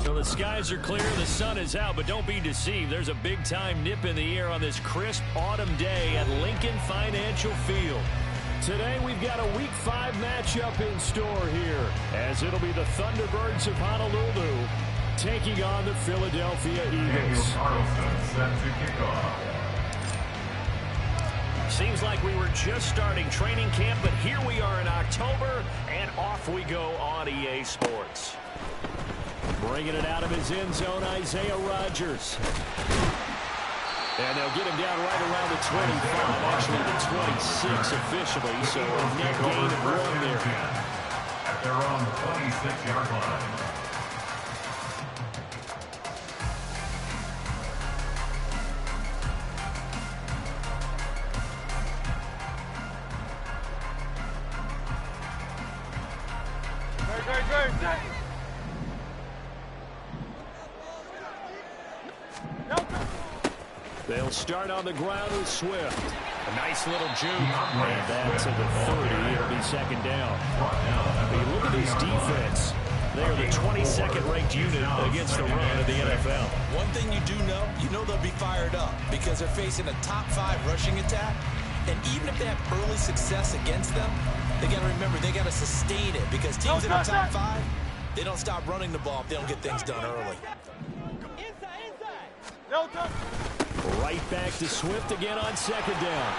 So the skies are clear, the sun is out, but don't be deceived. There's a big-time nip in the air on this crisp autumn day at Lincoln Financial Field. Today we've got a Week 5 matchup in store here, as it'll be the Thunderbirds of Honolulu taking on the Philadelphia Eagles. Set to kick off. Seems like we were just starting training camp, but here we are in October, and off we go on EA Sports. Bringing it out of his end zone, Isaiah Rodgers. And they'll get him down right around the 25, actually the 26 officially, so a net gain of 1 there. At their own 26-yard line. They'll start on the ground with Swift. A nice little juke. And that to the 30. It'll be second down. But you look at this defense. They are the 22nd ranked unit against the run of the NFL. One thing you do know, they'll be fired up because they're facing a top 5 rushing attack. And even if they have early success against them, they got to remember they got to sustain it because teams in the top 5, they don't stop running the ball if they don't get things done early. Right back to Swift again on second down.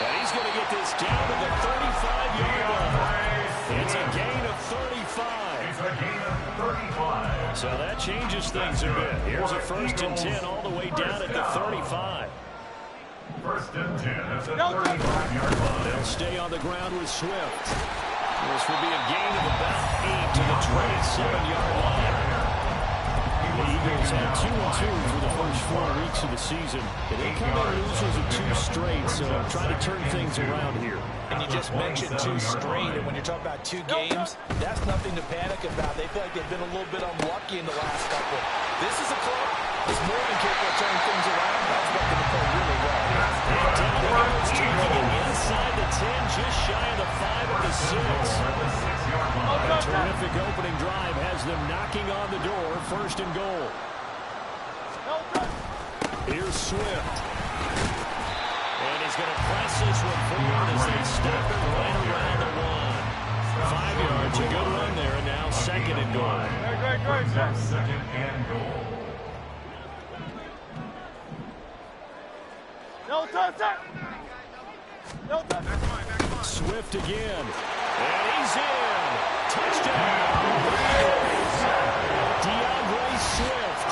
And he's going to get this down to the 35-yard line. It's a gain of 35. It's a gain of 35. So that changes things a bit. Here's a 1st and 10 all the way down at the 35. 1st and 10 at the 35-yard line. They'll stay on the ground with Swift. This will be a gain of about 8 to the 27-yard line. The Eagles had 2-2 for the first 4 weeks of the season. They come in losers of 2 straight, so trying to turn things around here. And you just mentioned 2 straight, and when you're talking about 2 games, that's nothing to panic about. They feel like they've been a little bit unlucky in the last couple. This is a club that's more than capable of turning things around. That's expected to play really well. And down the road, taking it inside the 10, just shy of the 5 of the 6. A terrific opening drive has them knocking on the door, 1st and goal. Here's Swift. And he's going to press this one forward as they stop it right around the 1. 5 yards, a good run there, and now 2nd and goal. Great. 2nd and goal. Swift again. And he's in. Touchdown. DeAndre Swift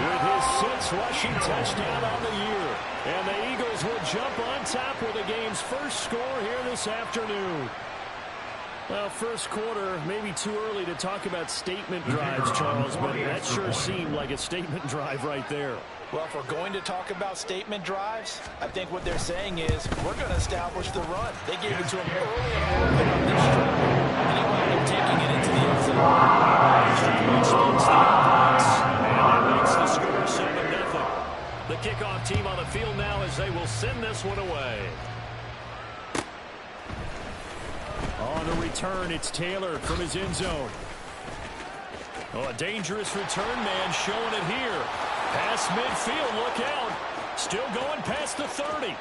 with his 6th rushing touchdown on the year. And the Eagles will jump on top with the game's first score here this afternoon. Well, first quarter, maybe too early to talk about statement drives, Charles, but that sure seemed like a statement drive right there. Well, if we're going to talk about statement drives, I think what they're saying is we're going to establish the run. They gave it to him early on this drive, and he wound up taking it into the end zone. Splits the offense, and that makes the score 7-0. The kickoff team on the field now as they will send this one away. On the return, it's Taylor from his end zone. Oh, a dangerous return man showing it here. Past midfield, look out. Still going past the 30.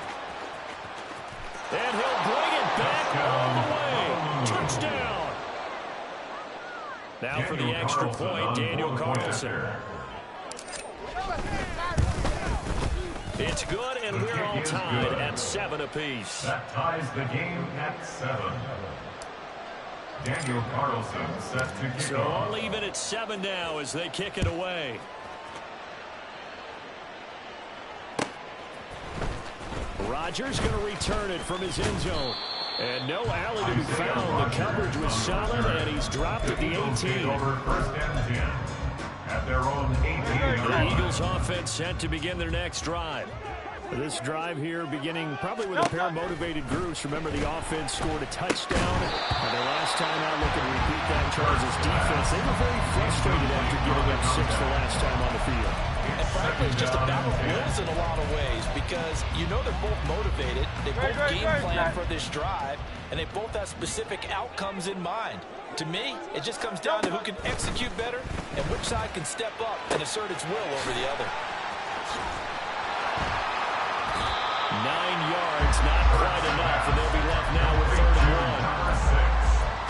And he'll bring it back all the way. Touchdown. Now for the extra point, Daniel Carlson. It's good, and we're all tied at 7 apiece. That ties the game at 7. Daniel Carlson set to kick So off. all even at 7 now as they kick it away. Rodgers going to return it from his end zone. And no alley to be found. The coverage was solid, and he's dropped at the 18. Over 1st and 10 at their own 18. The Eagles offense set to begin their next drive. This drive here beginning probably with a pair of motivated groups. Remember, the offense scored a touchdown. And their last time out, looking to repeat that in Charles' defense. They were very frustrated after giving up 6 the last time on the field. And frankly, it's just a battle of wills in a lot of ways because they're both motivated. They both game plan for this drive. and they both have specific outcomes in mind. To me, it just comes down to who can execute better and which side can step up and assert its will over the other. 9 yards, not quite enough, and they'll be left now with 3rd and 1.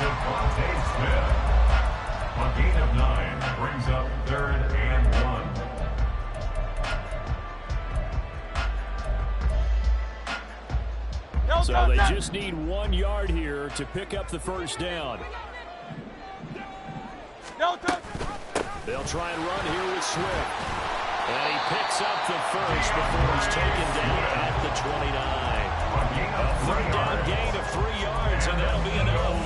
Devontae Smith. A gain of 9 brings up 3rd and 1. So they just need 1 yard here to pick up the first down. They'll try and run here with Swift. And he picks up the first before he's taken down at the 29. A 3rd down gain of 3 yards, and that'll be enough.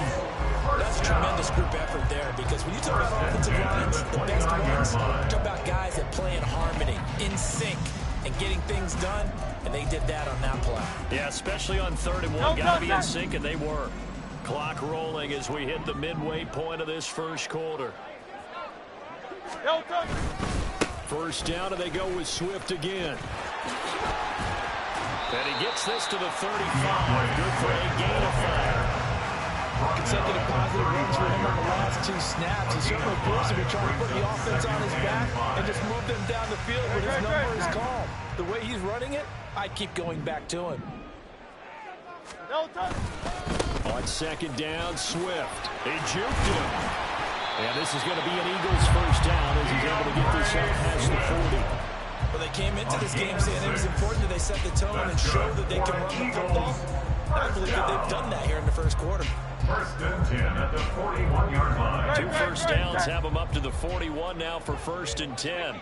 That's a tremendous group effort there, because when you talk about offensive lines, the best ones, you talk about guys that play in harmony, in sync, and getting things done, and they did that on that play. Yeah, especially on 3rd and 1. Got to be in sync, and they were. Clock rolling as we hit the midway point of this first quarter. First down, and they go with Swift again. And he gets this to the 35. Good for a gain of 5. Consecutive positive runs for him on the last 2 snaps. He certainly appears to be trying to put the offense on his back and just move them down the field when his number is called. The way he's running it, I keep going back to him. On 2nd down, Swift. He juked him. And this is going to be an Eagles first down as he's able to get this up past the 40. Well, they came into this game saying it was important that they set the tone and show that they can run the football. I believe that they've done that here in the first quarter. 1st and 10 at the 41-yard line. 2 first downs have them up to the 41 now for 1st and 10.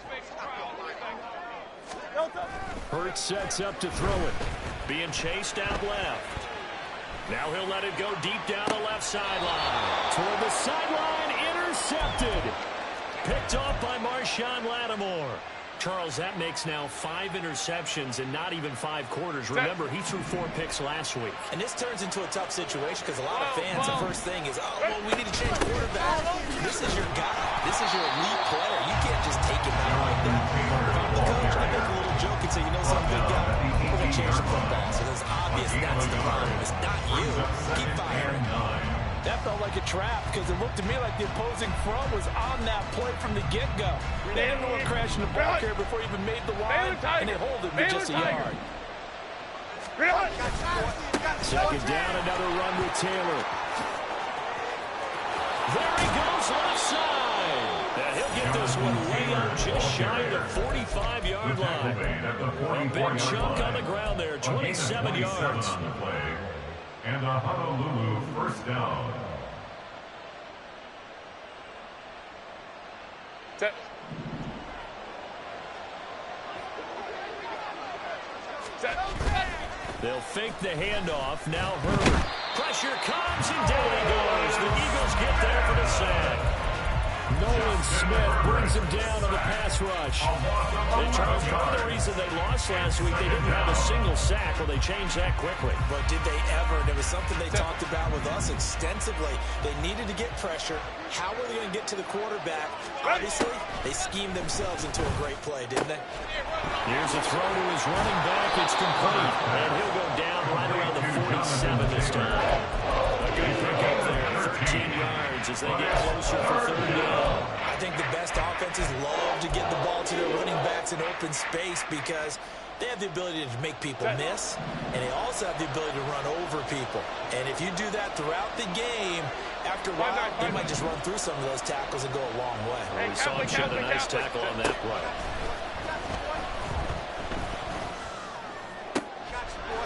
Hurts sets up to throw it. Being chased out left. Now he'll let it go deep down the left sideline. Toward the sideline, intercepted. Picked off by Marshawn Lattimore. Charles, that makes now 5 interceptions in not even 5 quarters. Remember, he threw 4 picks last week. And this turns into a tough situation because a lot of fans, the first thing is, oh, well, we need to change quarterback. This is your guy. This is your elite player. You can't just take him out like that. If I'm the coach, I make a little joke and say, you know something, big guy, we're going to change the football. So it's obvious that's the problem. It's not you. Keep firing. That felt like a trap because it looked to me like the opposing front was on that play from the get-go. They didn't know what crashing the ball carrier before he even made the line, and they hold it with just a yard. 2nd down, another run with Taylor. There he goes, left side. And he'll get this one way up just shy of the 45-yard line. A big chunk on the ground there, 27 yards. And a Honolulu first down. Set. They'll fake the handoff. Now Herbert. Pressure comes, and down he goes. The Eagles get there for the sack. Nolan Smith brings him down on the pass rush. And Charles, part of the reason they lost last week, they didn't have a single sack. Well, they changed that quickly. But did they ever? And it was something they talked about with us extensively. They needed to get pressure. How were they going to get to the quarterback? Obviously, they schemed themselves into a great play, didn't they? Here's a throw to his running back. It's complete. And he'll go down right around the 47 this time. A good pick up there. 13 yards as they get closer for 3rd down. I think the best offenses love to get the ball to their running backs in open space because they have the ability to make people miss, and they also have the ability to run over people. And if you do that throughout the game, after a while, you might just run through some of those tackles and go a long way. Well, we saw him shed a nice tackle on that play.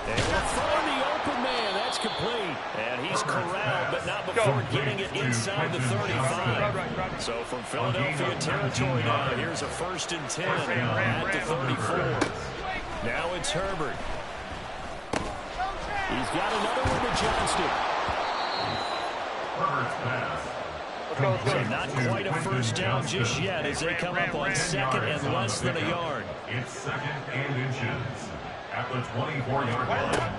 And we'll throw the open man. That's complete. And he's corralled, but not before getting it inside the 35. So from Philadelphia territory now, here's a 1st and 10 at the 34. Now it's Herbert. He's got another one to Johnston. Herbert's pass. So not quite a first down just yet as they come up on 2nd and less than a yard. It's 2nd and inches at the 24-yard line.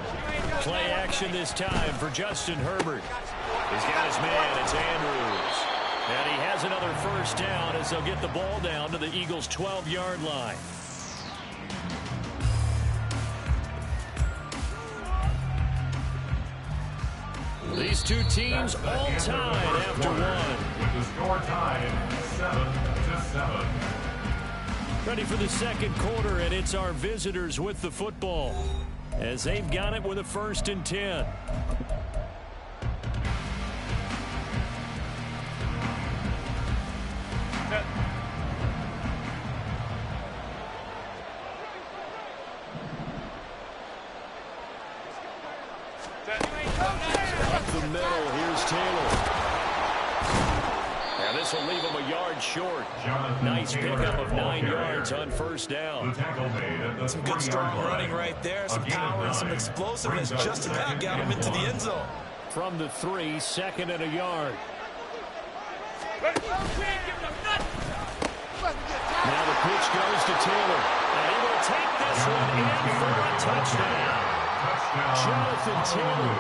Play action this time for Justin Herbert. He's got his man, it's Andrews. And he has another first down as they'll get the ball down to the Eagles' 12-yard line. These two teams all tied after one. With the score tied 7-7. Ready for the second quarter, and it's our visitors with the football as they've got it with a 1st and 10. Up the middle, here's Taylor. Now this will leave him a yard short. Nice pickup of 9 yards on 1st down. Some good strong running right there. Some power and some explosiveness just about got him into the end zone. From the 3, 2nd and a yard. Now the pitch goes to Taylor. And he will take this one in for a touchdown. Jonathan Taylor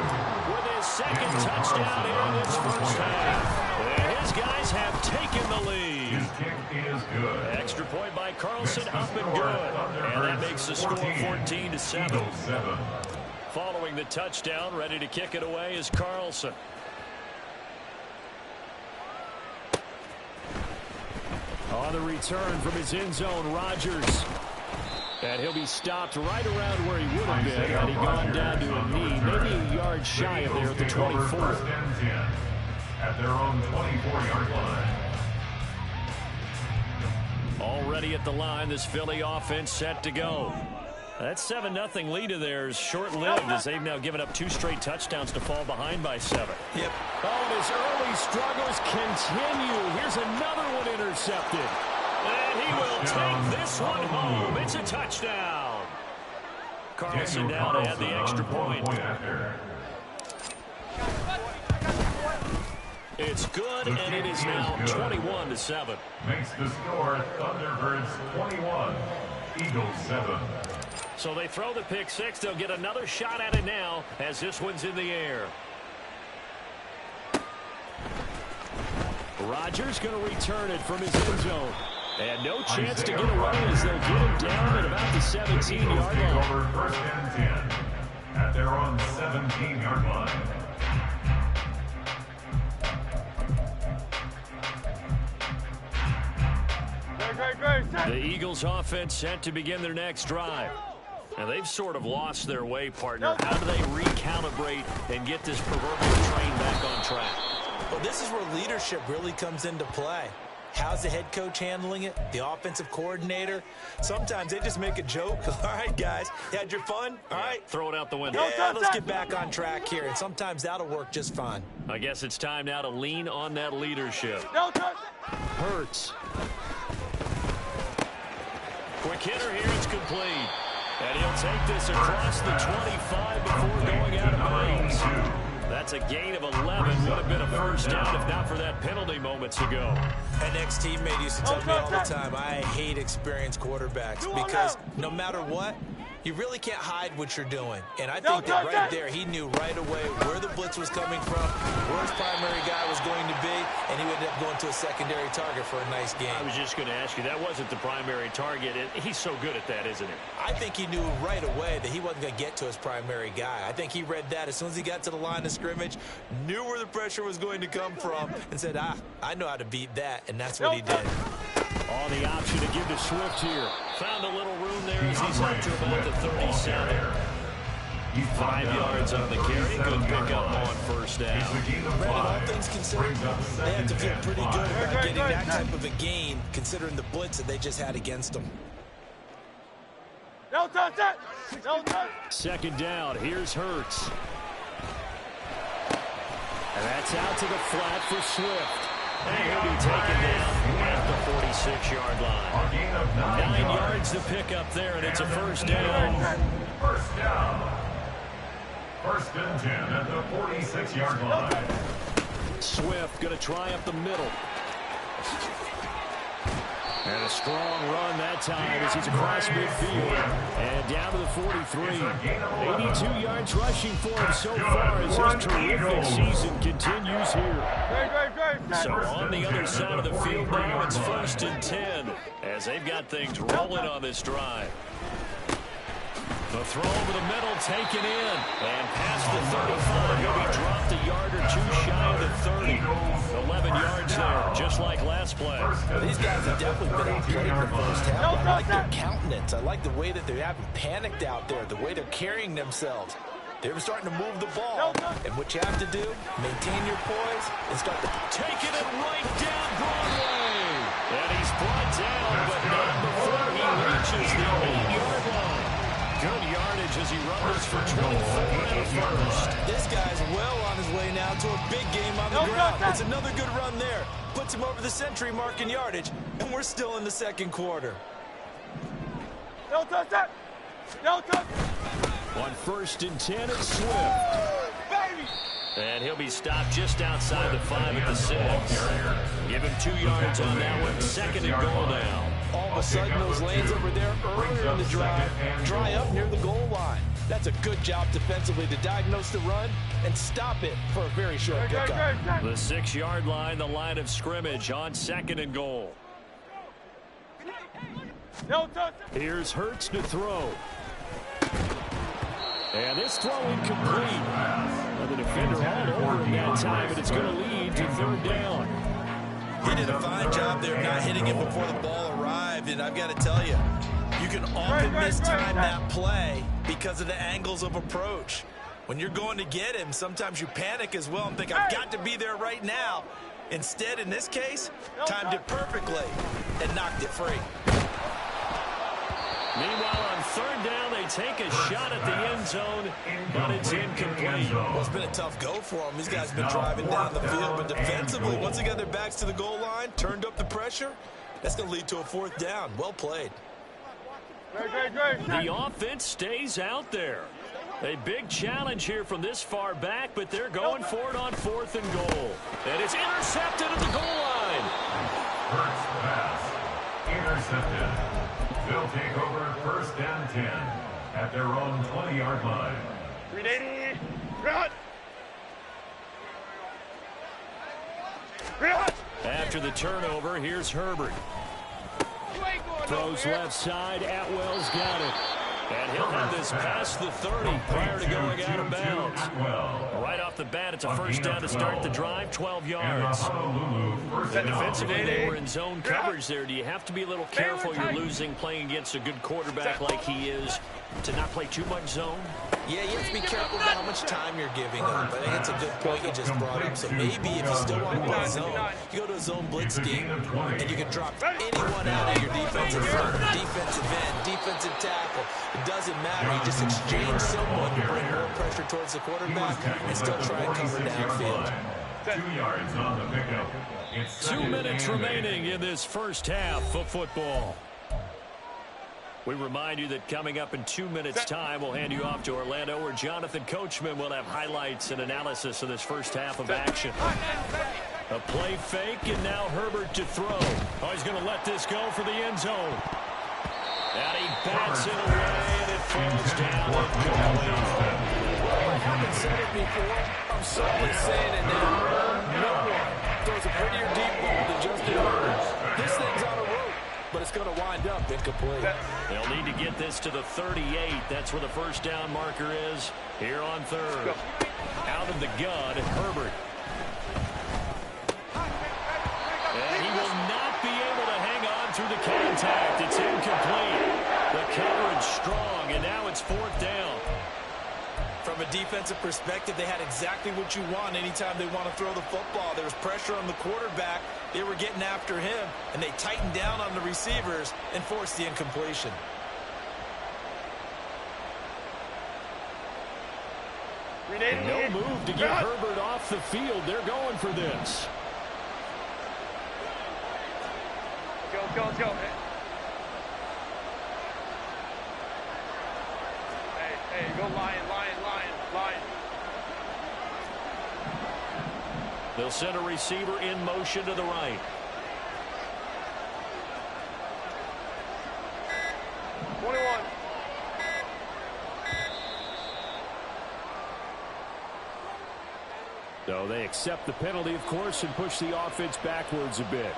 with his 2nd touchdown in his 1st half. And his guys have taken the lead. His kick is good. Extra point by Carlson, up and good. And that makes the score 14-7. Following the touchdown, ready to kick it away is Carlson. On the return from his end zone, Rodgers. And he'll be stopped right around where he would have been had he gone down to a knee, maybe a yard shy of there at the 24. 1st and 10 at their own 24-yard line. Already at the line, this Philly offense set to go. That 7-0 lead of theirs short-lived as they've now given up 2 straight touchdowns to fall behind by 7. Yep. Oh, and his early struggles continue. Here's another one intercepted. And he will take this one home. It's a touchdown. Carlson down to add the extra point. It's good, and it is now 21-7. Makes the score Thunderbirds 21, Eagles 7. So they throw the pick 6. They'll get another shot at it now as this one's in the air. Rodgers going to return it from his end zone. And no chance to get away as they'll get him down at about the 17-yard line. Over 1st and 10 at their own 17-yard line. The Eagles offense set to begin their next drive. And they've sort of lost their way, partner. How do they recalibrate and get this proverbial train back on track? Well, this is where leadership really comes into play. How's the head coach handling it? The offensive coordinator? Sometimes they just make a joke. All right, guys, you had your fun? All right. Throw it out the window. Yeah, let's get back on track here. And sometimes that'll work just fine. I guess it's time now to lean on that leadership. Hurts. Quick hitter here, it's complete. And he'll take this across the 25 before going out of bounds. That's a gain of 11. Would have been a 1st down if not for that penalty moments ago. An ex-teammate used to tell me all the time, I hate experienced quarterbacks because no matter what, you really can't hide what you're doing. And I think that right there, he knew right away where the blitz was coming from, where his primary guy was going to be, and he ended up going to a secondary target for a nice game. I was just going to ask you, that wasn't the primary target. He's so good at that, isn't he? I think he knew right away that he wasn't going to get to his primary guy. I think he read that as soon as he got to the line of scrimmage, knew where the pressure was going to come from, and said, I know how to beat that, and that's what he did. On the option to give to Swift here. Found a little room there as he's up to about the 37. 5 yards on the carry. Good pickup on 1st down. Brandon, all things considered, they have to feel pretty good about getting that type of a gain, considering the blitz that they just had against them. 2nd down. Here's Hurts. And that's out to the flat for Swift. And he'll be taken down at the 46-yard line. 9 yards to pick up there, and it's a 1st down. 1st down. 1st and 10 at the 46-yard line. Swift going to try up the middle. And a strong run that time as he's across midfield. And down to the 43. 82 yards rushing for him so far as his terrific season continues here. So on the other side of the field now, it's 1st and 10 as they've got things rolling on this drive. The throw over the middle taken in. And past the 35. He'll be dropped a yard or two shy of the 30. 11 yards there, just like last play. These guys have definitely been outplayed in the first half. I like their countenance. I like the way that they haven't panicked out there, the way they're carrying themselves. They're starting to move the ball. And what you have to do, maintain your poise and start to taking it right down Broadway. And he's brought down, but not before he reaches the 8-yard line. Good yardage as he rumbles for 24 and a first. This guy's well on his way now to a big game on the ground. It's another good run there. Puts him over the century mark in yardage, and we're still in the second quarter. No touch that. No touch. On 1st and 10, it's Swift. And he'll be stopped just outside the 5 at the 6. Give him 2 yards on that one. 2nd and goal now. All of a sudden, those lanes over there earlier in the drive dry up near the goal line. That's a good job defensively to diagnose the run and stop it for a very short pickup. The 6-yard line, the line of scrimmage on 2nd and goal. Here's Hurts to throw. And this throw incomplete. And the defender all over him that time, and it's going to lead to 3rd down. He did a fine job there not hitting him before the ball arrived, and I've got to tell you, you can often mistime that play because of the angles of approach. When you're going to get him, sometimes you panic as well and think, I've got to be there right now. Instead, in this case, timed it perfectly and knocked it free. Meanwhile, on 3rd down, they take a shot at the end zone, but it's incomplete. Well, it's been a tough go for them. These guys have been driving down the field, but defensively, once they got their backs to the goal line, turned up the pressure, that's going to lead to a 4th down. Well played. The offense stays out there. A big challenge here from this far back, but they're going for it on 4th and goal. And it's intercepted at the goal line. First pass. Intercepted. They'll take over 1st and 10 at their own 20-yard line. 380. Run. After the turnover, here's Herbert. Throws left side. Atwell's got it. And he'll have this past the 30 prior to going out of bounds. Right off the bat, it's a 1st down to start the drive, 12 yards. And defensively, they were in zone coverage there. Do you have to be a little careful you're losing playing against a good quarterback like he is to not play too much zone? Yeah, you have to be careful about how much time you're giving them. But I think it's a good point you just brought up. So maybe if you still want to play zone, you go to a zone blitz scheme, and you can drop anyone out of your defensive front, defensive end, defensive tackle. It doesn't matter. You just exchange someone to bring more pressure towards the quarterback and still try and cover downfield. 2 yards on the pickup. 2 minutes remaining in this first half of football. We remind you that coming up in 2 minutes' time, we'll hand you off to Orlando, where Jonathan Coachman will have highlights and analysis of this first half of action. A play fake, and now Herbert to throw. Oh, he's going to let this go for the end zone. And he bats it away, and it falls down incomplete. I haven't said it before. I'm certainly saying it now. No one throws a prettier deep ball than Justin Herbert. This thing's on a rope, but it's going to wind up incomplete. They'll need to get this to the 38. That's where the 1st down marker is here on 3rd. Out of the gun, Herbert. And he will not be able to hang on through the contact. It's incomplete. The coverage strong, and now it's 4th down. From a defensive perspective, they had exactly what you want anytime they want to throw the football. There was pressure on the quarterback. They were getting after him, and they tightened down on the receivers and forced the incompletion. No move to get Herbert off the field. They're going for this. Let's go, man. Hey, go Lion. They'll send a receiver in motion to the right. So they accept the penalty, of course, and push the offense backwards a bit.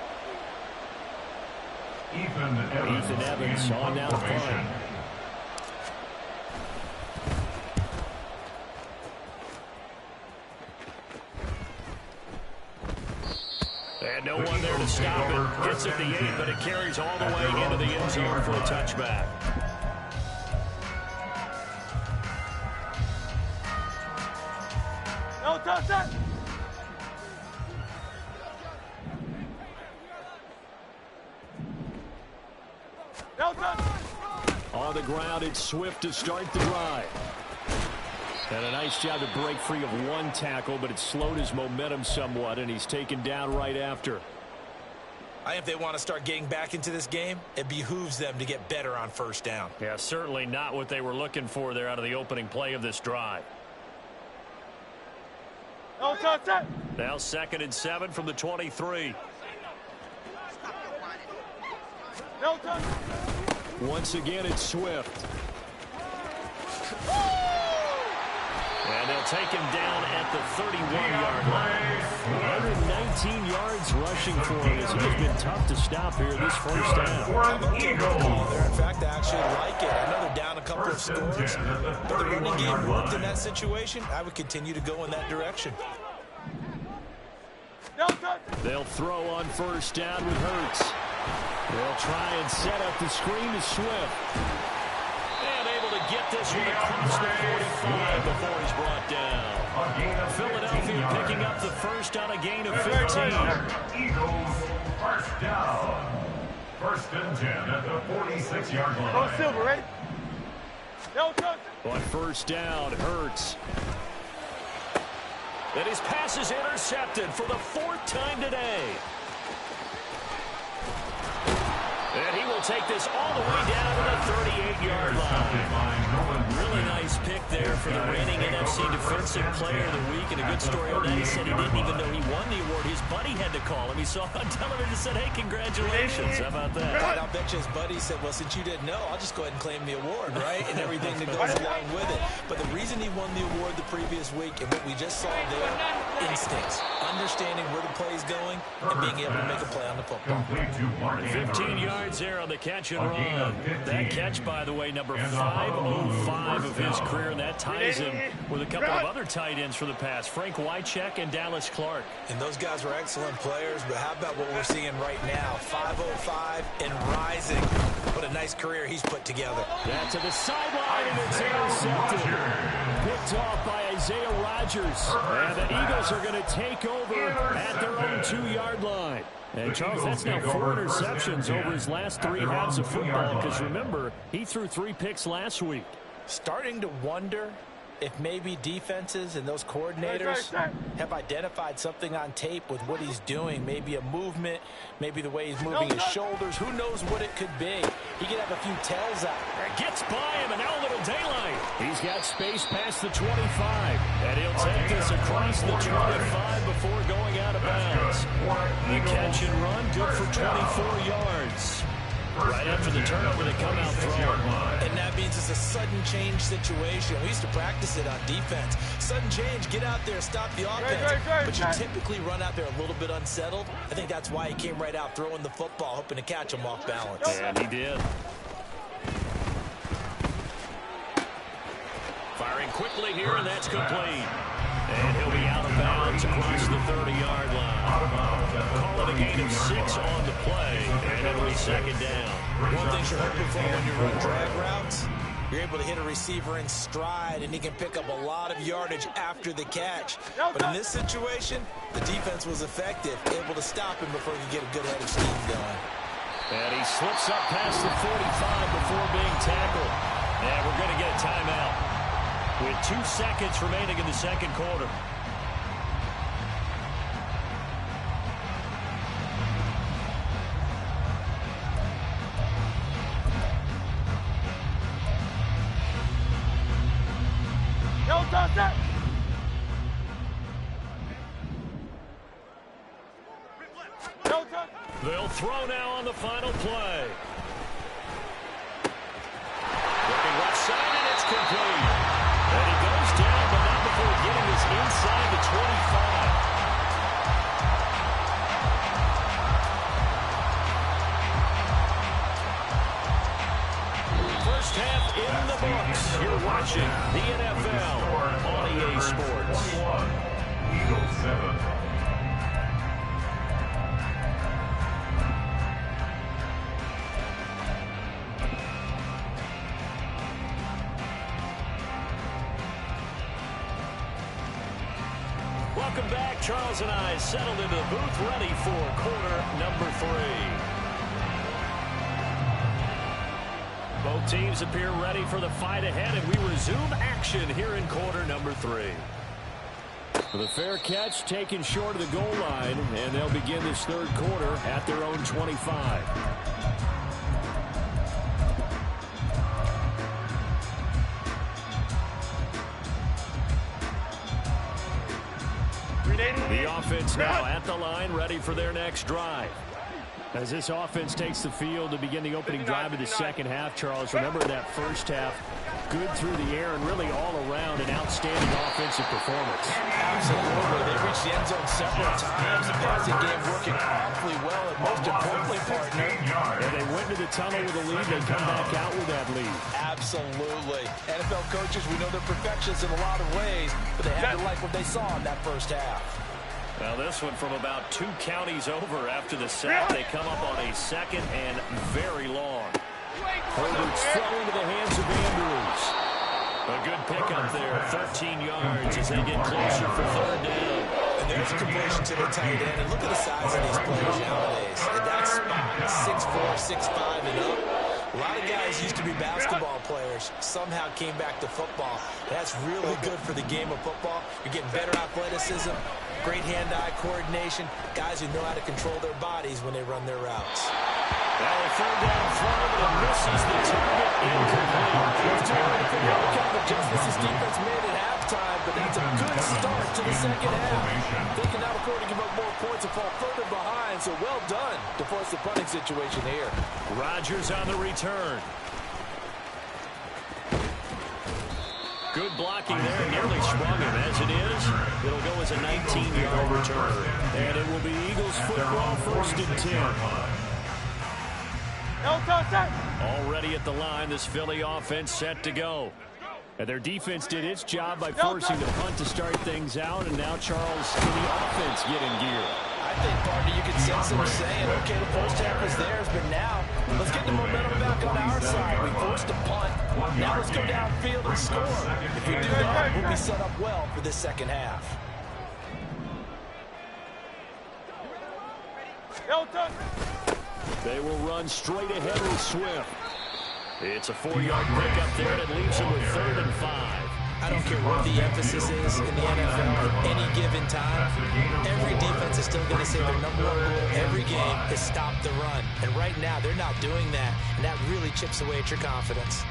Ethan Evans on down the field. And no one there to stop it. Gets it the 8, but it carries all the way into the end zone for a touchback. No touchdown. No touchdown. On the ground, it's Swift to start the drive. And a nice job to break free of one tackle, but it slowed his momentum somewhat, and he's taken down right after. I think if they want to start getting back into this game, it behooves them to get better on first down. Yeah, certainly not what they were looking for there out of the opening play of this drive. No touchdown. Now 2nd and 7 from the 23. No touchdown. Once again, it's Swift. And they'll take him down at the 31-yard line. 119 yards rushing for him. It's been tough to stop here this first down. In fact, I actually like it. I know they're down a couple of scores, but the running game worked in that situation. I would continue to go in that direction. They'll throw on first down with Hurts. They'll try and set up the screen to Swift. And able to get this one across the 45 before he's brought down. Philadelphia picking up the first on a gain of 15. Eagles, first down. 1st and 10 at the 46-yard line. Go Silver, ready? No touchdown. On first down, Hurts. And his pass is intercepted for the 4th time today. And he will take this all the way down to the 38-yard line. Really nice pick there for the reigning NFC Defensive Player of the Week. And a good story on that. He said he didn't even know he won the award. His buddy had to call him. He saw it on television and said, hey, congratulations. How about that? And I'll bet you his buddy said, well, since you didn't know, I'll just go ahead and claim the award, right? And everything that goes along with it. But the reason he won the award the previous week and what we just saw there, instincts. Understanding where the play is going and being able to make a play on the football. 15 yards there on the catch and run. That catch, by the way, number 505 of his career, and that ties him with a couple of other tight ends for the pass, Frank Wycheck and Dallas Clark. And those guys were excellent players, but how about what we're seeing right now? 505 and rising. What a nice career he's put together. That to the sideline, and it's intercepted. Picked off by Isaiah Rodgers. And the Eagles are going to take over at their own 2-yard line. And, Charles, that's now 4 interceptions over his last 3 halves of football, because, remember, he threw 3 picks last week. Starting to wonder if maybe defenses and those coordinators have identified something on tape with what he's doing. Maybe a movement, maybe the way he's moving his shoulders. Who knows what it could be? He could have a few tells out. Gets by him, and now a little daylight. He's got space past the 25, and he'll take this across the 25 before going out of bounds. The catch and run, good for 24 yards. Right after the turnover, they come out throwing. And that means it's a sudden change situation. We used to practice it on defense. Sudden change, get out there, stop the offense. But you typically run out there a little bit unsettled. I think that's why he came right out throwing the football, hoping to catch him off balance. And he did. Firing quickly here, and that's complete. And he'll be out of bounds across the 30-yard line. Call it a gain of 6 on the play, and it'll be 2nd down. One thing you're hoping for when you run drag routes, you're able to hit a receiver in stride, and he can pick up a lot of yardage after the catch. But in this situation, the defense was effective, able to stop him before he could get a good head of steam going. And he slips up past the 45 before being tackled. And we're going to get a timeout with 2 seconds remaining in the 2nd quarter. No touchdown. No touchdown. They'll throw now on the final play. Looking left side, and it's complete. And he goes down, but not before getting this inside the 25. First half in the books. You're watching the NFL on EA Sports. Eagles 7. welcome back. Charles and I settled into the booth, ready for quarter number 3. Both teams appear ready for the fight ahead, and we resume action here in quarter number 3. The fair catch taken short of the goal line, and they'll begin this third quarter at their own 25. The offense now at the line, ready for their next drive. As this offense takes the field to begin the opening drive of the second half, Charles, remember that first half, good through the air and really all around an outstanding offensive performance. Absolutely. They reached the end zone several times. The passing game working awfully well, and most importantly, partner. And they went to the tunnel with a lead. They come back out with that lead. Absolutely. NFL coaches, we know they're perfectionists in a lot of ways, but they had to like what they saw in that first half. Now this one from about 2 counties over after the sack. They come up on a second and very long. Herbert's throw into the hands of Andrews. A good pickup there, 13 yards as they get closer for third down. And there's a completion to the tight end. And look at the size of these players nowadays. And that's 6'4", 6'5", and up. A lot of guys used to be basketball players, somehow came back to football. That's really good for the game of football. You're getting better athleticism, great hand-eye coordination, guys who know how to control their bodies when they run their routes. Now a third down throw, but it misses the target, incomplete. There's terrific kind of adjustments this defense made at halftime, but that's a good start to the second half. They can now afford to give up more points and fall further behind, so well done to force the punting situation here. Rodgers on the return. Good blocking there, nearly sprung him. As it is, it'll go as a 19-yard return. And it will be Eagles football, 1st and 10. Already at the line, this Philly offense set to go. And their defense did its job by forcing the punt to start things out, and now Charles and the offense get in gear. I think, partner, you can sense them saying, okay, the first half was theirs, but now let's get the momentum back on our side. We forced a punt. Now let's go downfield and score. If we do that, we'll be set up well for this second half. They will run straight ahead with Swift. It's a 4-yard pickup there, and it leaves them with 3rd and 5. I don't care what the emphasis is in the NFL at any given time. Every defense is still going to say their number one rule every game is stop the run. And right now, they're not doing that, and that really chips away at your confidence.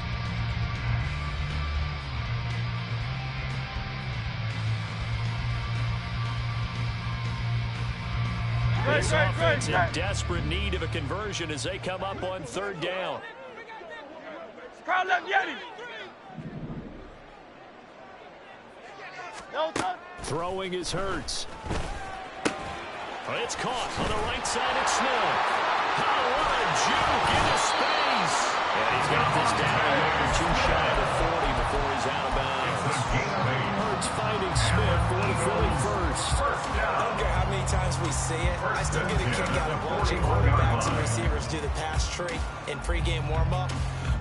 This offense in desperate need of a conversion as they come up on 3rd down. Throwing is Hurts. It's caught on the right side. It's Smith. Oh, what a juke into space. And he's got this down a yard or 2 shy of the 40 before he's out of bounds. Hurts finding Smith for the Philly first. I don't care how many times we see it. I still get a kick out of watching quarterbacks and receivers do the pass tree in pregame warm-up.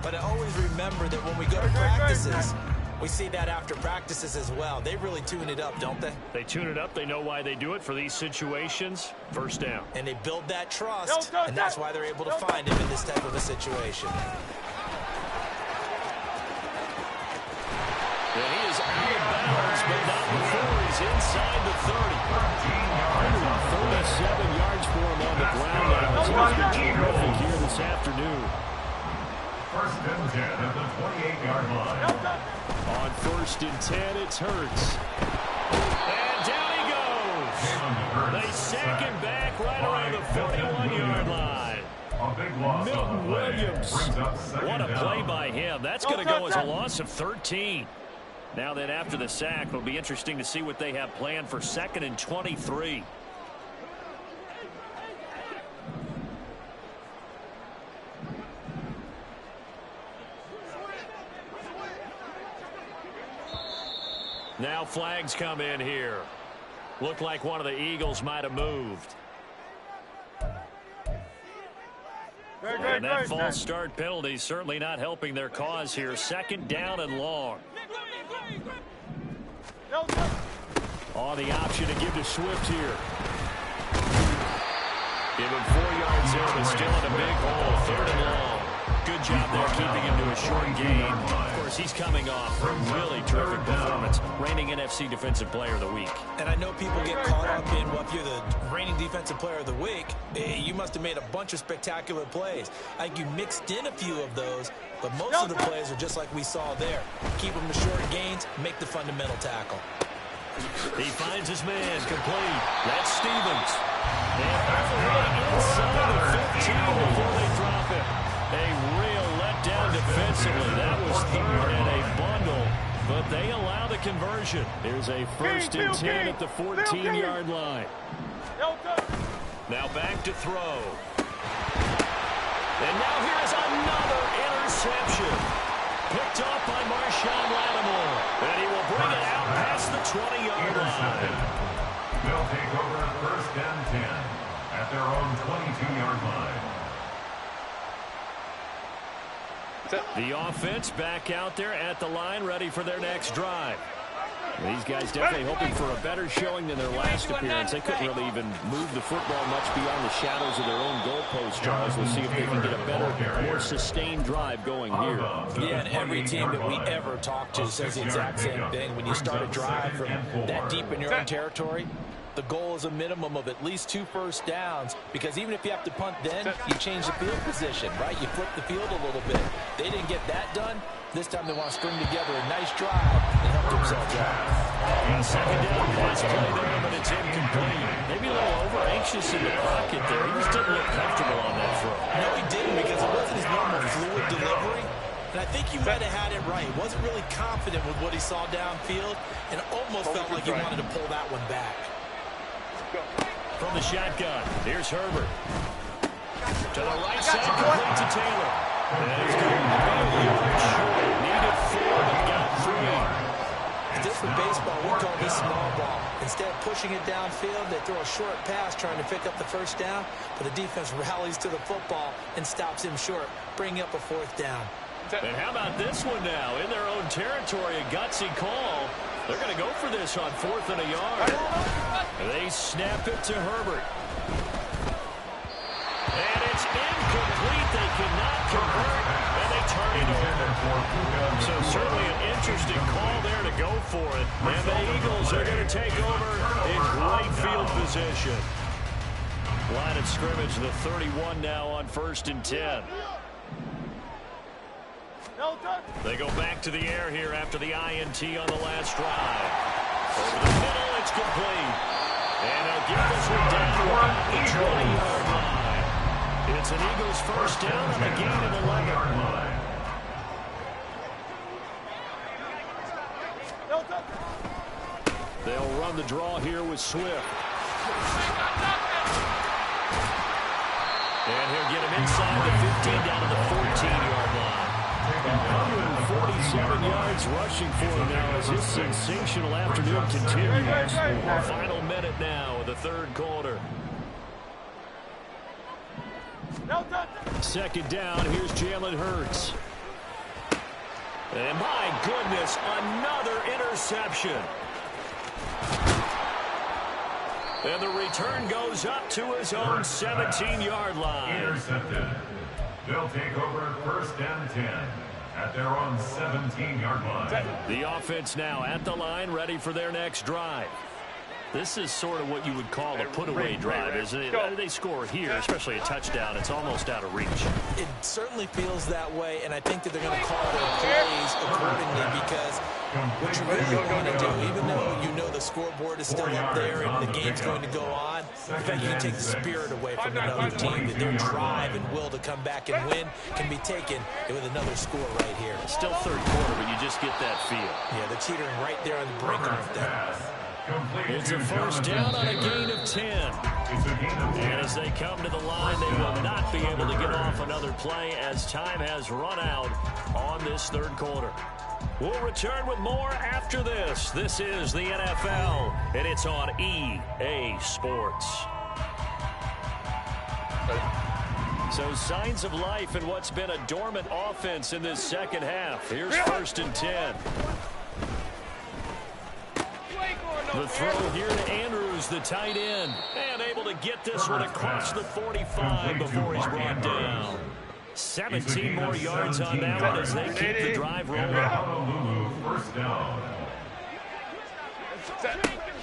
But I always remember that when we go to practices, we see that after practices as well. They really tune it up, don't they? They tune it up. They know why they do it for these situations. 1st down. And they build that trust, and that's why they're able to find him in this type of a situation. And he is out of bounds, but not before he's inside the 30. 137 yards for him on the ground now. He's been terrific here this afternoon. 1st and 10 at the 28-yard line. On 1st and 10, it's Hurts. And down he goes. They sack him back right around the 41-yard line. Milton Williams. What a play by him. That's going to go as a loss of 13. Now then, after the sack, it'll be interesting to see what they have planned for 2nd and 23. Now flags come in here. Looked like one of the Eagles might have moved. And that false start penalty certainly not helping their cause here. 2nd down and long. On the option to give to Swift here. Give him 4 yards there, but still in a big hole. 3rd and long. Good job there keeping him to a short gain. Of course, he's coming off a really terrific performance. Reigning NFC Defensive Player of the Week. And I know people get caught up in, well, if you're the reigning Defensive Player of the Week, you must have made a bunch of spectacular plays. I think you mixed in a few of those, but most of the plays are just like we saw there. Keep them to short gains, make the fundamental tackle. He finds his man complete. That's Stevens. And all the way inside the 15 before they drop it. A real letdown defensively. That was 3rd and a bundle, but they allow the conversion. There's a 1st and 10 at the 14-yard line. Now back to throw. And now here's another interception. Picked off by Marshawn Lattimore. And he will bring it out past the 20-yard line. They'll take over 1st and 10 at their own 22-yard line. The offense back out there at the line, ready for their next drive. These guys definitely hoping for a better showing than their last appearance. They couldn't really even move the football much beyond the shadows of their own goalpost, Charles. We'll see if they can get a better, more sustained drive going here. Yeah, and every team that we ever talk to says the exact same thing. When you start a drive from that deep in your own territory, the goal is a minimum of at least 2 first downs, because even if you have to punt then, you change the field position, right? You flip the field a little bit. They didn't get that done. This time they want to string together a nice drive and help themselves out. And 2nd down pass play there, but it's incomplete. Maybe a little over-anxious in the pocket there. He just didn't look comfortable on that throw. No, he didn't, because it wasn't his normal fluid delivery. And I think he might have had it right. He wasn't really confident with what he saw downfield, and almost felt like he wanted to pull that one back. From the shotgun, here's Herbert. To the right side, complete to Taylor. And he's going to be a yard short. Needed 4, but got 3. This with baseball, we call this small ball. Instead of pushing it downfield, they throw a short pass trying to pick up the 1st down, but the defense rallies to the football and stops him short, bringing up a 4th down. And how about this one now? In their own territory, a gutsy call. They're going to go for this on 4th and a yard. They snap it to Herbert. And it's incomplete. They cannot convert, and they turn it over. So certainly an interesting call there to go for it. And the Eagles are going to take over in great field position. Line of scrimmage, the 31 now on 1st and 10. They go back to the air here after the INT on the last drive. Over the middle, it's complete. And they'll get this one down to about the 20-yard line. It's an Eagles 1st down on a gain of 11. They'll run the draw here with Swift. And he'll get him inside the 15 down to the 14-yard line. 147 yards rushing for him now as his sensational afternoon continues. Final minute now of the 3rd quarter. 2nd down, here's Jalen Hurts. And my goodness, another interception. And the return goes up to his own 17-yard line. Intercepted. They'll take over 1st and 10 at their own 17-yard line. The offense now at the line, ready for their next drive. This is sort of what you would call a put-away drive, isn't it? They score here, especially a touchdown. It's almost out of reach. It certainly feels that way, and I think that they're going to call their plays accordingly, because what you really want to do, even though you know the scoreboard is still up there and the game's going to go on, in fact, you can take the spirit away from another team, that their drive and will to come back and win can be taken with another score right here. Still 3rd quarter, but you just get that feel. Yeah, they're teetering right there on the brink of that. It's a 1st down on a gain of 10. And as they come to the line, they will not be able to get off another play as time has run out on this 3rd quarter. We'll return with more after this. This is the NFL, and it's on EA Sports. So signs of life in what's been a dormant offense in this 2nd half. Here's 1st and 10. The throw here to Andrews, the tight end. And able to get this one across the 45 before he's brought down. 17 more yards on that one as they keep the drive rolling. First down.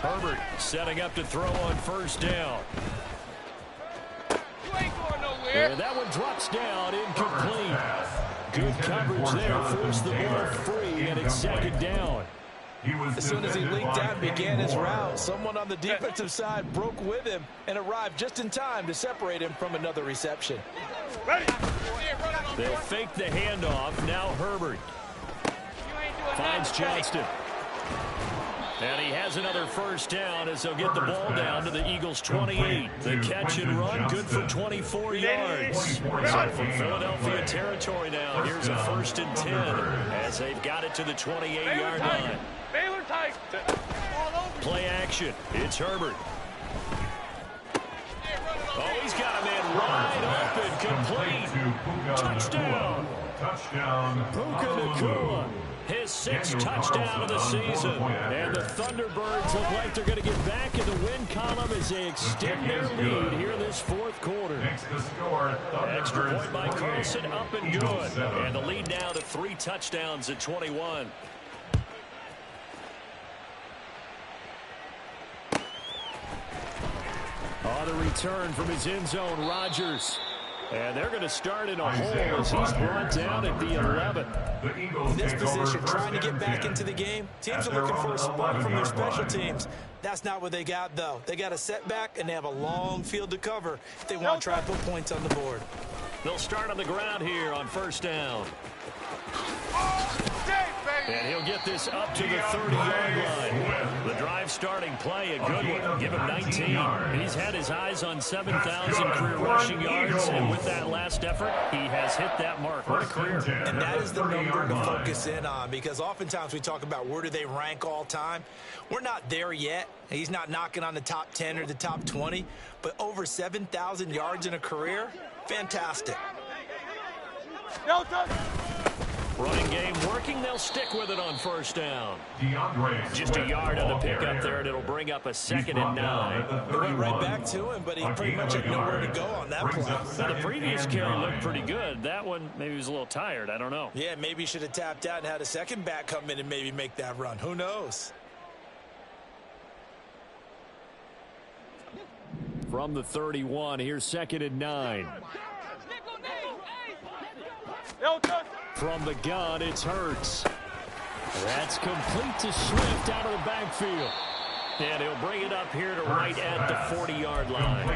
Herbert setting up to throw on first down. You ain't going nowhere. And that one drops down, incomplete. Good coverage there, forced the ball free, and it's second down. As soon as he leaked out and began his route, someone on the defensive side broke with him and arrived just in time to separate him from another reception. Ready. They'll fake the handoff. Now Herbert finds Johnston. And he has another first down as they'll get the ball down to the Eagles' 28. The catch and run, good for 24 yards. So from Philadelphia territory now, here's a 1st and 10 as they've got it to the 28-yard line. Baylor tight. Play action. It's Herbert. Oh, he's got a man wide open, complete. Touchdown. Puka Nacua. His 6th touchdown of the season. And the Thunderbirds look like they're going to get back in the win column as they extend their lead here in this 4th quarter. Extra point by Carlson, up and good. And the lead now to 3 touchdowns at 21. On the return from his end zone, Rodgers. And they're going to start in a hole as he's brought down at the 11. In this position, trying to get back into the game, teams are looking for a spark from their special teams. That's not what they got, though. They got a setback, and they have a long field to cover if they want to try to put points on the board. They'll start on the ground here on first down. And he'll get this up to the 30-yard line. The drive starting play, a good one. Give him 19. He's had his eyes on 7,000 career rushing yards, and with that last effort, he has hit that mark. What a career. And that is the number to focus in on, because oftentimes we talk about where do they rank all time. We're not there yet. He's not knocking on the top 10 or the top 20, but over 7,000 yards in a career, fantastic. No touch. Running game working. They'll stick with it on first down. Just a yard on the pickup there, and it'll bring up a 2nd and 9. They went right back to him, but he pretty much had nowhere to go on that play. Now, the previous carry looked pretty good. That one, maybe he was a little tired. I don't know. Yeah, maybe he should have tapped out and had a second back come in and maybe make that run. Who knows? From the 31, here's 2nd and 9. No touch. From the gun, it's Hurts. That's complete to Swift out of the backfield. And he'll bring it up here to right at the 40-yard line.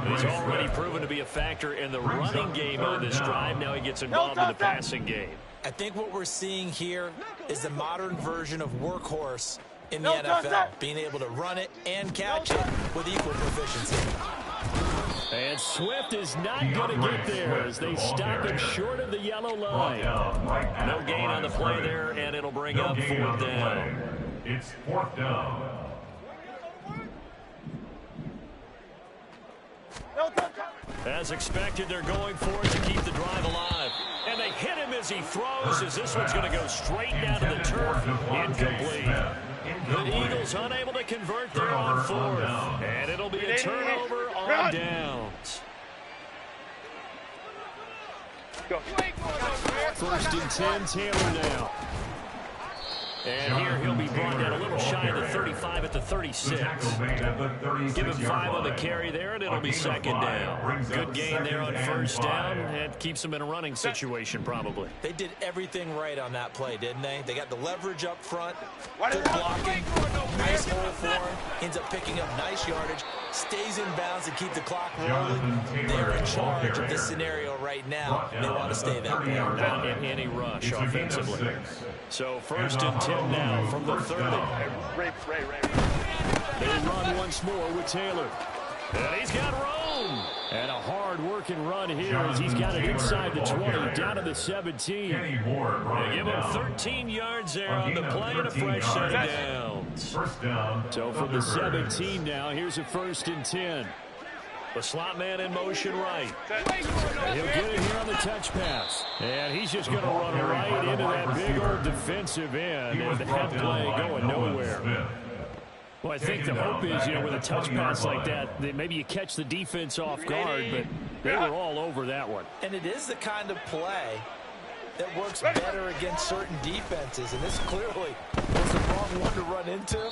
He's already proven to be a factor in the running game on this drive. Now he gets involved in the passing game. I think what we're seeing here is the modern version of workhorse in the NFL, being able to run it and catch it with equal proficiency. And Swift is not going to get there as they stop him short of the yellow line. No gain on the play there, and it'll bring up 4th down. It's 4th down. As expected, they're going for it to keep the drive alive. And they hit him as he throws, as this one's going to go straight down to the turf. Incomplete. The Eagles unable to convert there on 4th. And it'll be a turnover on downs. Go. 1st and 10, Taylor now. And here he'll be brought down a little shy of the 35 at the 36. Give him 5 on the carry there, and it'll be 2nd down. Good gain there on first down. That keeps him in a running situation, probably. They did everything right on that play, didn't they? They got the leverage up front, good blocking, nice hole for him, ends up picking up nice yardage, stays in bounds to keep the clock rolling. They're in charge of this scenario right now. They want to stay that way. Not in any rush offensively. So 1st and 10 now from the 30. They run once more with Taylor. And he's got room. And a hard-working run here as he's got it inside the 20, down to the 17. They give him 13 yards there on the play and a fresh set of downs. So from the 17 now, here's a 1st and 10. The slot man in motion right. And he'll get it here on the touch pass. And he's just going to run right into that big old defensive end. And that play going nowhere. Well, I think the hope is, with a touch pass like that maybe you catch the defense off guard, but they were all over that one. And it is the kind of play that works better against certain defenses, and this clearly was the wrong one to run into.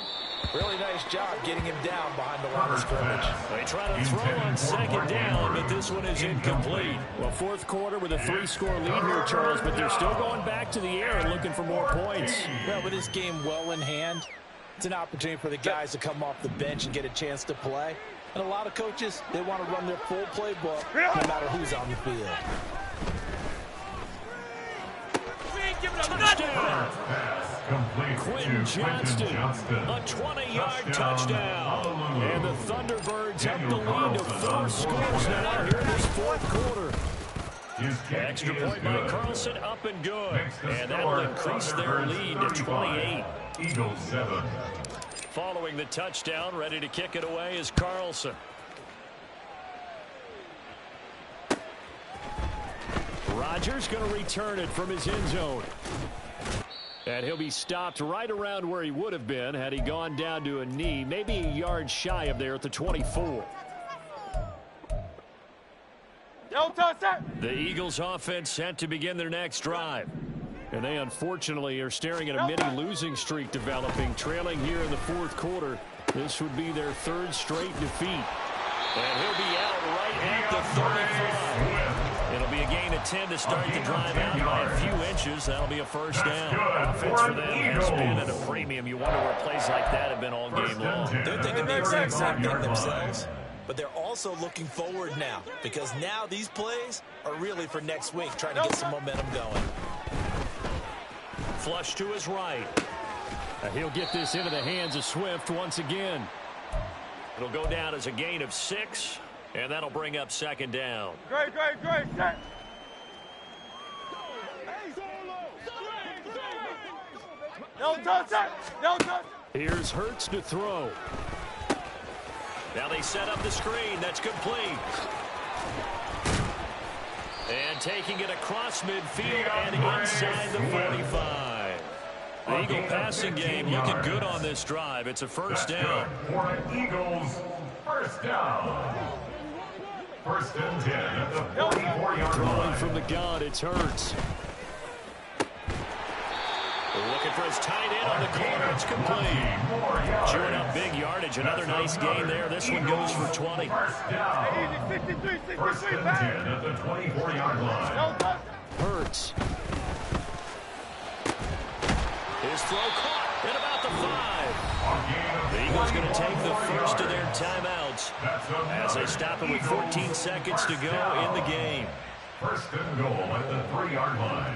Really nice job getting him down behind the line of scrimmage. They try to throw on second down, but this one is incomplete. Well, fourth quarter with a 3-score lead here, Charles, but they're still going back to the air and looking for more points. Well, with this game well in hand, it's an opportunity for the guys to come off the bench and get a chance to play. And a lot of coaches, they want to run their full playbook no matter who's on the field. Touchdown! Quentin Johnston, a 20-yard touchdown. And the Thunderbirds up the lead to 4 scores now here in this fourth quarter. Extra point by Carlson, up and good. And that will increase their lead to 28. Eagles 7. Following the touchdown, ready to kick it away is Carlson. Rodgers going to return it from his end zone. And he'll be stopped right around where he would have been had he gone down to a knee, maybe a yard shy of there at the 24. The Eagles offense set to begin their next drive. And they unfortunately are staring at a mini-losing streak developing, trailing here in the fourth quarter. This would be their 3rd straight defeat. And he'll be out right at the 35. It'll be a gain of 10 to start the drive out by a few inches. That'll be a first down. Offense for them has been at a premium. You wonder where plays like that have been all game long. They're thinking the exact same thing themselves. But they're also looking forward now, because now these plays are really for next week, trying to get some momentum going. Flush to his right. And he'll get this into the hands of Swift once again. It'll go down as a gain of 6, and that'll bring up second down. Great. Set. No touch. Here's Hurts to throw. Now they set up the screen. That's complete. And taking it across midfield and inside the 45. The Eagle passing game looking good on this drive. It's a first down. For an Eagles first down. 1st and 10 at the 44-yard Throwing line. from the gun, it's Hurts. Looking for his tight end on the corner. It's complete. Chewing up big yardage. Another nice gain there. This one goes for 20. First down. 63, 1st and 10 at the 24-yard line. Hurts. His throw caught at about the 5. The Eagles going to take the first of their timeouts as they stop it with 14 seconds to go in the game. 1st and goal at the 3-yard line.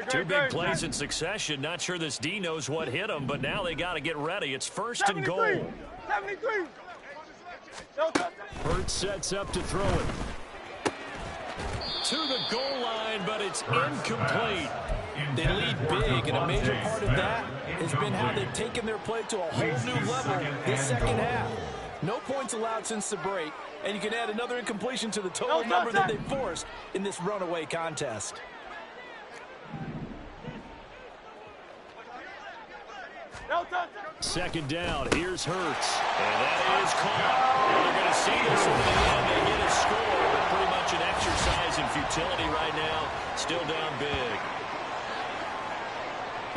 Two big plays in succession. Not sure this D knows what hit him, but now they got to get ready. It's 1st and goal. 73. Hurts sets up to throw it. To the goal line, but it's incomplete. They lead big, and a major part of that has been how they've taken their play to a whole new level this second half. No points allowed since the break, and you can add another incompletion to the total number that they forced in this runaway contest. Second down. Here's Hurts. And that is caught. They're going to see this in the end. They get a score, but pretty much an exercise in futility right now. Still down big.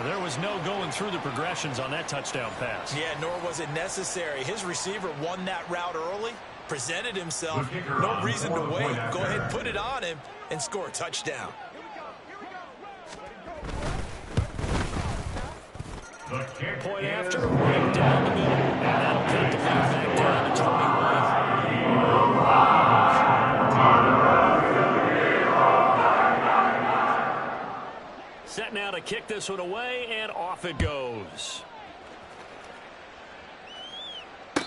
There was no going through the progressions on that touchdown pass. Yeah, nor was it necessary. His receiver won that route early, presented himself. No reason to wait. Go ahead, put it on him, and score a touchdown. Point after, right down the middle. And that'll cut the lead back down to 21. Set now to kick this one away, and off it goes.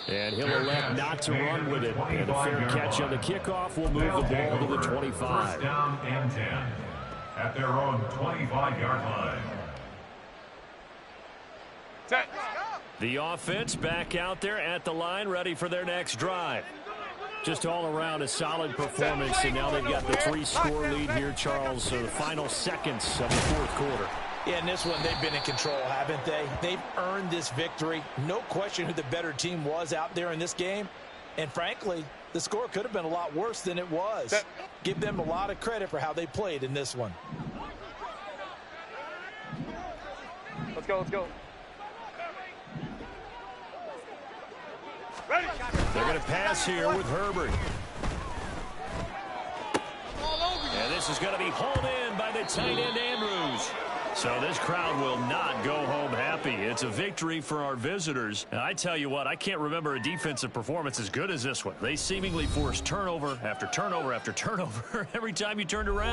And he'll elect not to run with it. And a fair catch on the kickoff will move the ball to the 25. First down and 10 at their own 25-yard line. The offense back out there at the line, ready for their next drive. Just all around a solid performance, and now they've got the 3-score lead here, Charles. So the final seconds of the fourth quarter. Yeah, in this one, they've been in control, haven't they? They've earned this victory. No question who the better team was out there in this game. And frankly, the score could have been a lot worse than it was. Give them a lot of credit for how they played in this one. Let's go, let's go. Ready? They're going to pass here with Herbert. And this is going to be hauled in by the tight end, Andrews. So this crowd will not go home happy. It's a victory for our visitors. And I tell you what, I can't remember a defensive performance as good as this one. They seemingly forced turnover after turnover after turnover every time you turned around.